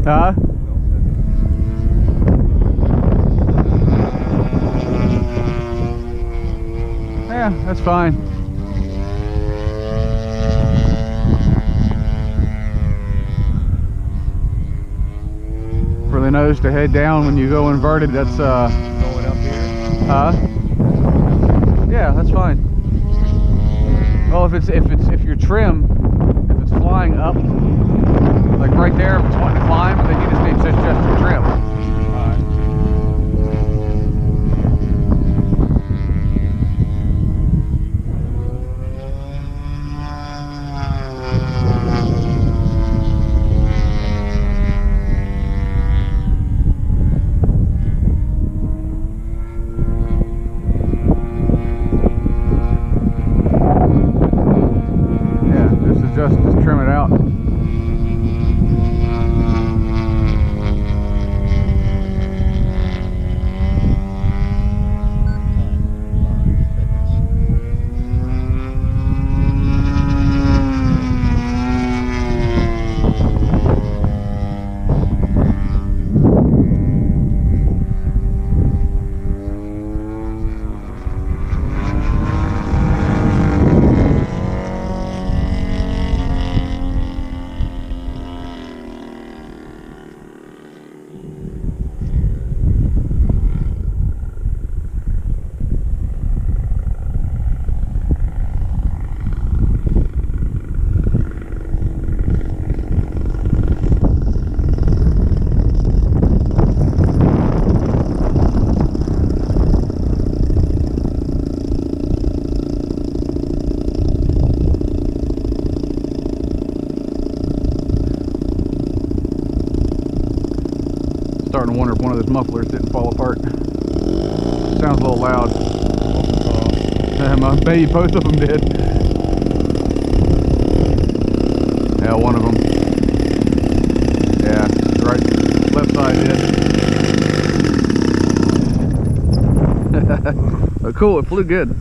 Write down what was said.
Huh? Yeah, that's fine. Really knows to head down when you go inverted. That's Going up here. Yeah, that's fine. Well, if your trim, if it's flying up, like right there, if it's wanting to climb, then you just need to adjust your trim. Just trim it out. Starting to wonder if one of those mufflers didn't fall apart. Sounds a little loud. Maybe both of them did. Yeah, one of them. Yeah, right, left side did. But cool, it flew good.